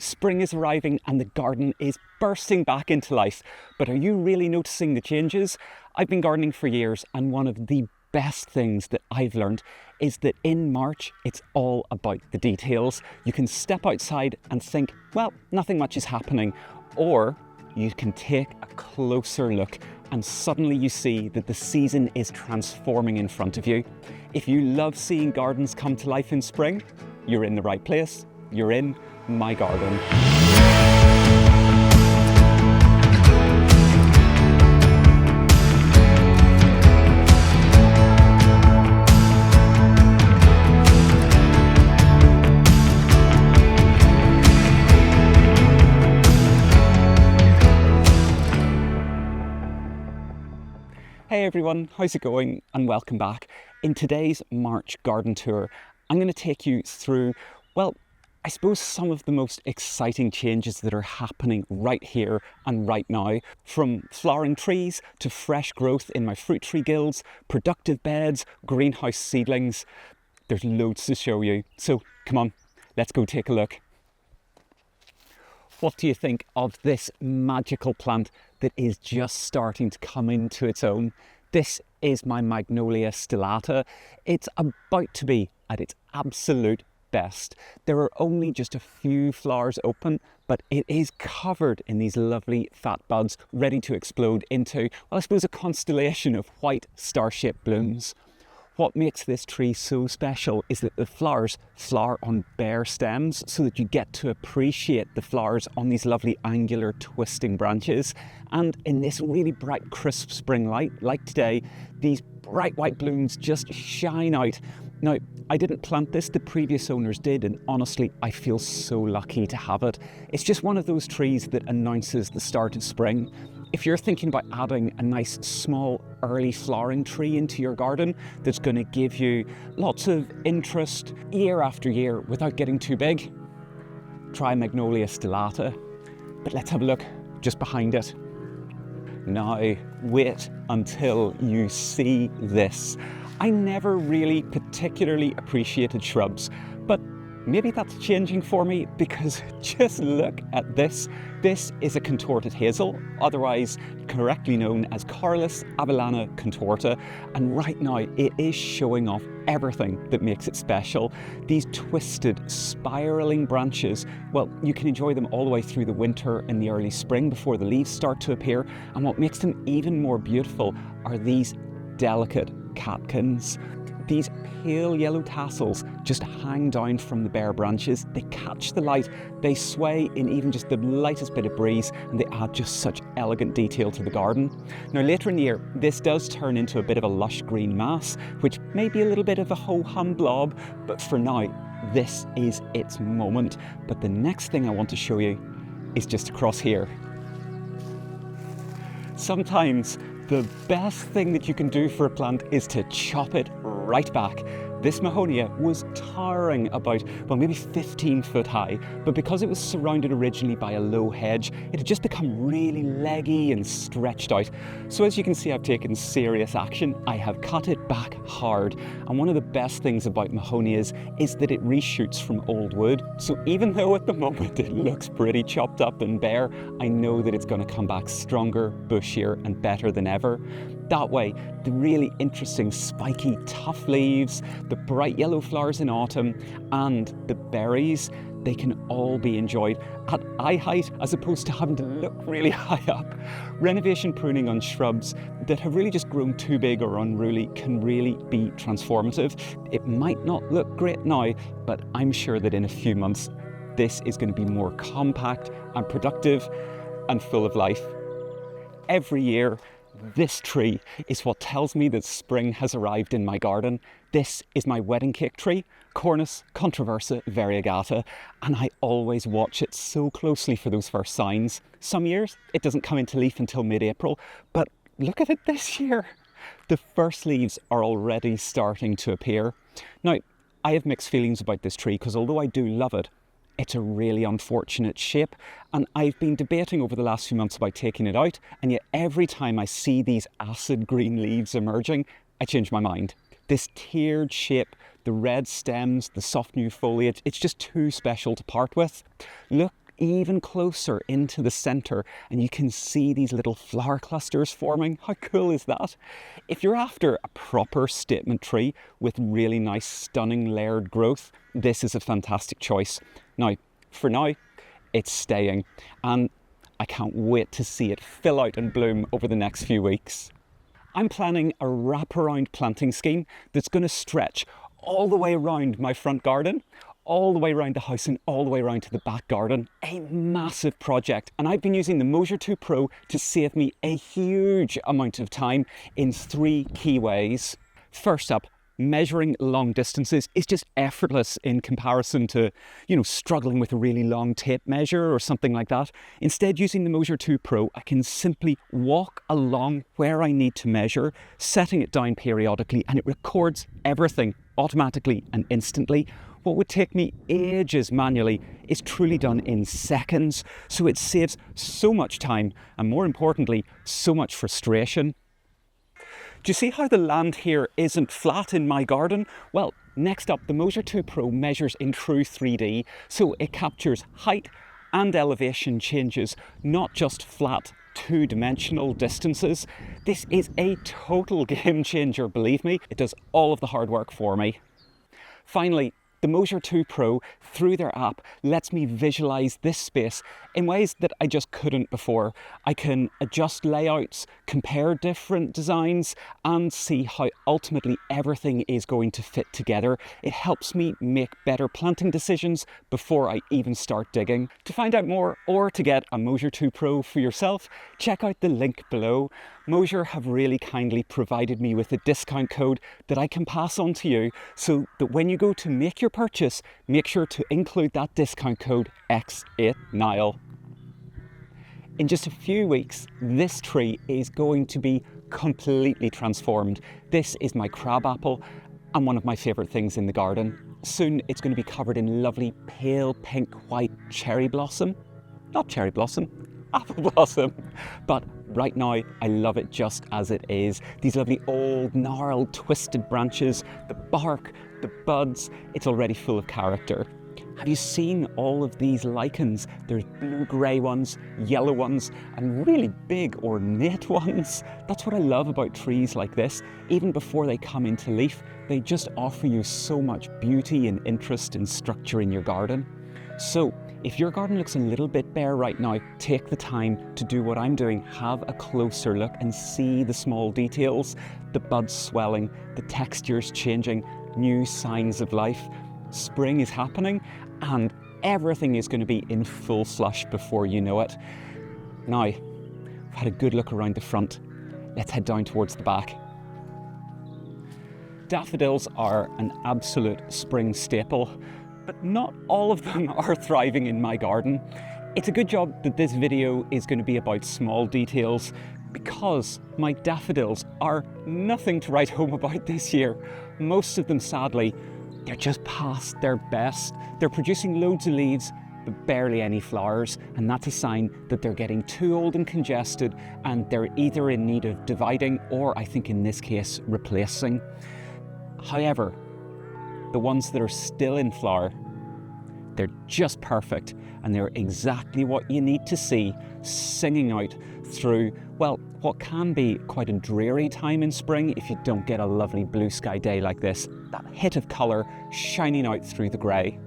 Spring is arriving and the garden is bursting back into life. But are you really noticing the changes? I've been gardening for years, and one of the best things that I've learned is that in March, it's all about the details. You can step outside and think, well, nothing much is happening. Or you can take a closer look and suddenly you see that the season is transforming in front of you. If you love seeing gardens come to life in spring, you're in the right place. You're in my garden. Hey everyone, how's it going? And welcome back. In today's March garden tour, I'm going to take you through, well, I suppose some of the most exciting changes that are happening right here and right now. From flowering trees to fresh growth in my fruit tree guilds, productive beds, greenhouse seedlings. There's loads to show you. So come on, let's go take a look. What do you think of this magical plant that is just starting to come into its own? This is my Magnolia stellata. It's about to be at its absolute best. There are only just a few flowers open, but it is covered in these lovely fat buds ready to explode into, well, I suppose, a constellation of white star-shaped blooms. What makes this tree so special is that the flowers flower on bare stems so that you get to appreciate the flowers on these lovely angular twisting branches. And in this really bright, crisp spring light, like today, these bright white blooms just shine out. Now, I didn't plant this, the previous owners did, and honestly, I feel so lucky to have it. It's just one of those trees that announces the start of spring. If you're thinking about adding a nice small early flowering tree into your garden that's going to give you lots of interest year after year without getting too big, try Magnolia stellata. But let's have a look just behind it. Now, wait until you see this. I never really particularly appreciated shrubs, but maybe that's changing for me, because just look at this. This is a contorted hazel, otherwise correctly known as Corylus avellana contorta, and right now it is showing off everything that makes it special. These twisted, spiraling branches, well, you can enjoy them all the way through the winter and the early spring before the leaves start to appear, and what makes them even more beautiful are these delicate catkins. These pale yellow tassels just hang down from the bare branches. They catch the light, they sway in even just the lightest bit of breeze, and they add just such elegant detail to the garden. Now later in the year, this does turn into a bit of a lush green mass, which may be a little bit of a ho-hum blob, but for now, this is its moment. But the next thing I want to show you is just across here. Sometimes the best thing that you can do for a plant is to chop it right back. This Mahonia was towering about, well, maybe 15 foot high, but because it was surrounded originally by a low hedge, it had just become really leggy and stretched out. So as you can see, I've taken serious action. I have cut it back hard. And one of the best things about Mahonias is that it reshoots from old wood. So even though at the moment it looks pretty chopped up and bare, I know that it's going to come back stronger, bushier, and better than ever. That way, the really interesting, spiky, tough leaves, the bright yellow flowers in autumn, and the berries, they can all be enjoyed at eye height as opposed to having to look really high up. Renovation pruning on shrubs that have really just grown too big or unruly can really be transformative. It might not look great now, but I'm sure that in a few months, this is going to be more compact and productive and full of life. Every year, this tree is what tells me that spring has arrived in my garden. This is my wedding cake tree, Cornus controversa variegata, and I always watch it so closely for those first signs. Some years it doesn't come into leaf until mid-April, but look at it this year. The first leaves are already starting to appear. Now, I have mixed feelings about this tree because although I do love it, it's a really unfortunate shape, and I've been debating over the last few months about taking it out, and yet every time I see these acid green leaves emerging, I change my mind. This tiered shape, the red stems, the soft new foliage, it's just too special to part with. Look even closer into the center and you can see these little flower clusters forming. How cool is that? If you're after a proper statement tree with really nice, stunning layered growth, this is a fantastic choice. Now, for now, it's staying, and I can't wait to see it fill out and bloom over the next few weeks. I'm planning a wraparound planting scheme that's going to stretch all the way around my front garden, all the way around the house and all the way around to the back garden. A massive project, and I've been using the Mosier 2 Pro to save me a huge amount of time in 3 key ways. First up, measuring long distances is just effortless in comparison to, struggling with a really long tape measure or something like that. Instead, using the Mosier 2 Pro, I can simply walk along where I need to measure, setting it down periodically, and it records everything automatically and instantly. What would take me ages manually is truly done in seconds, so it saves so much time and, more importantly, so much frustration. Do you see how the land here isn't flat in my garden? Well, next up, the Mosier 2 Pro measures in true 3D, so it captures height and elevation changes, not just flat 2-dimensional distances. This is a total game changer, believe me. It does all of the hard work for me. Finally, the Mosier 2 Pro, through their app, lets me visualize this space in ways that I just couldn't before. I can adjust layouts, compare different designs, and see how ultimately everything is going to fit together. It helps me make better planting decisions before I even start digging. To find out more or to get a Mosier 2 Pro for yourself, check out the link below. Mosier have really kindly provided me with a discount code that I can pass on to you, so that when you go to make your purchase, make sure to include that discount code X8Niall. In just a few weeks, this tree is going to be completely transformed. This is my crabapple and one of my favourite things in the garden. Soon it's going to be covered in lovely pale pink white cherry blossom. Not cherry blossom, apple blossom. But right now, I love it just as it is. These lovely old, gnarled, twisted branches, the bark, the buds, it's already full of character. Have you seen all of these lichens? There's blue-grey ones, yellow ones, and really big ornate ones. That's what I love about trees like this. Even before they come into leaf, they just offer you so much beauty and interest and structure in your garden. So, if your garden looks a little bit bare right now, take the time to do what I'm doing. Have a closer look and see the small details, the buds swelling, the textures changing, new signs of life. Spring is happening and everything is going to be in full flush before you know it. Now, I've had a good look around the front. Let's head down towards the back. Daffodils are an absolute spring staple, but not all of them are thriving in my garden. It's a good job that this video is going to be about small details, because my daffodils are nothing to write home about this year. Most of them, sadly, they're just past their best. They're producing loads of leaves, but barely any flowers, and that's a sign that they're getting too old and congested, and they're either in need of dividing or, I think in this case, replacing. However, the ones that are still in flower, they're just perfect, and they're exactly what you need to see singing out through, well, what can be quite a dreary time in spring if you don't get a lovely blue sky day like this. That hit of colour shining out through the grey.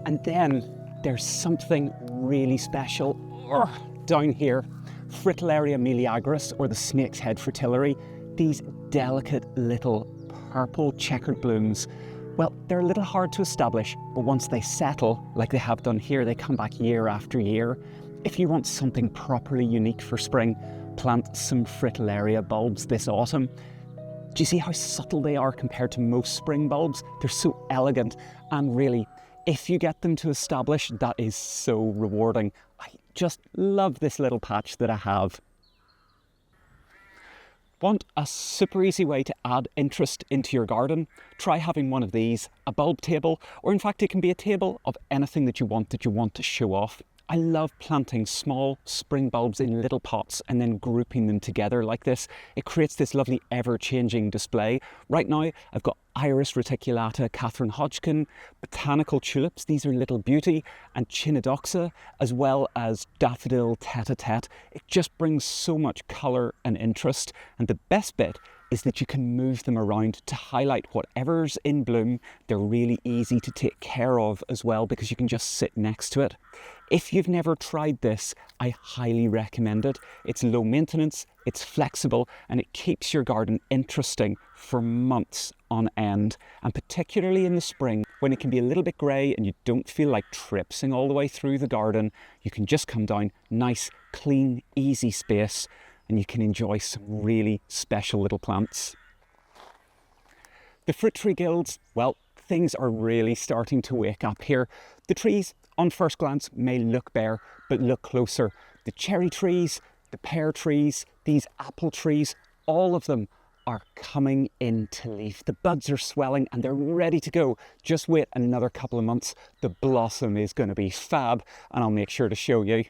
And then there's something really special down here. Fritillaria meleagris, or the snake's head fritillary. These delicate little purple checkered blooms. Well, they're a little hard to establish, but once they settle, like they have done here, they come back year after year. If you want something properly unique for spring, plant some Fritillaria bulbs this autumn. Do you see how subtle they are compared to most spring bulbs? They're so elegant, and really, if you get them to establish, that is so rewarding. I just love this little patch that I have. Want a super easy way to add interest into your garden? Try having one of these, a bulb table, or in fact it can be a table of anything that you want to show off. I love planting small spring bulbs in little pots and then grouping them together like this. It creates this lovely ever-changing display. Right now I've got Iris reticulata, Catherine Hodgkin, botanical tulips, these are Little Beauty, and Chinodoxa, as well as daffodil tete-a-tete. It just brings so much colour and interest, and the best bit is that you can move them around to highlight whatever's in bloom. They're really easy to take care of as well because you can just sit next to it. If you've never tried this, I highly recommend it. It's low maintenance, it's flexible, and it keeps your garden interesting for months on end. And particularly in the spring, when it can be a little bit grey and you don't feel like tripsing all the way through the garden, you can just come down, nice, clean, easy space, and you can enjoy some really special little plants. The fruit tree guilds, well, things are really starting to wake up here. The trees, on first glance, may look bare, but look closer. The cherry trees, the pear trees, these apple trees, all of them are coming into leaf. The buds are swelling and they're ready to go. Just wait another couple of months. The blossom is going to be fab, and I'll make sure to show you.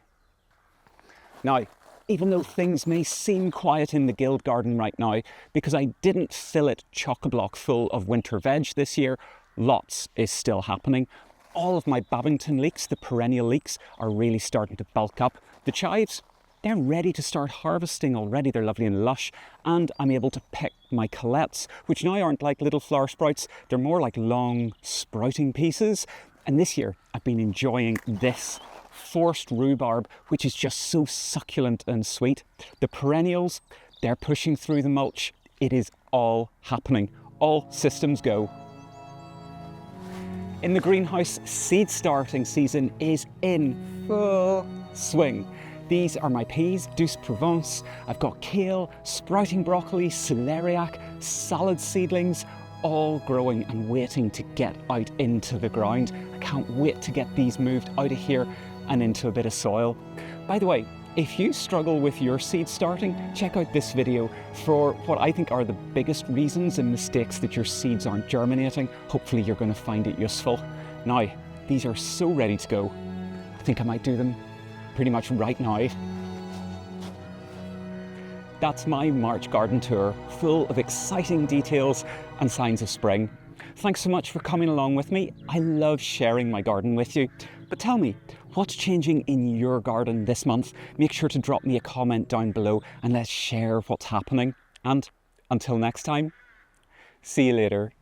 Now, even though things may seem quiet in the guild garden right now, because I didn't fill it chock-a-block full of winter veg this year, lots is still happening. All of my Babington leeks, the perennial leeks, are really starting to bulk up. The chives, they're ready to start harvesting already. They're lovely and lush, and I'm able to pick my colettes, which now aren't like little flower sprouts, they're more like long sprouting pieces. And this year I've been enjoying this forced rhubarb, which is just so succulent and sweet. The perennials, they're pushing through the mulch. It is all happening. All systems go. In the greenhouse, seed starting season is in full swing. These are my peas, Douce Provence. I've got kale, sprouting broccoli, celeriac, salad seedlings, all growing and waiting to get out into the ground. I can't wait to get these moved out of here and into a bit of soil. By the way, if you struggle with your seed starting, check out this video for what I think are the biggest reasons and mistakes that your seeds aren't germinating. Hopefully you're going to find it useful. Now, these are so ready to go. I think I might do them pretty much right now. That's my March garden tour, full of exciting details and signs of spring. Thanks so much for coming along with me. I love sharing my garden with you. But tell me, what's changing in your garden this month? Make sure to drop me a comment down below and let's share what's happening. And until next time, see you later.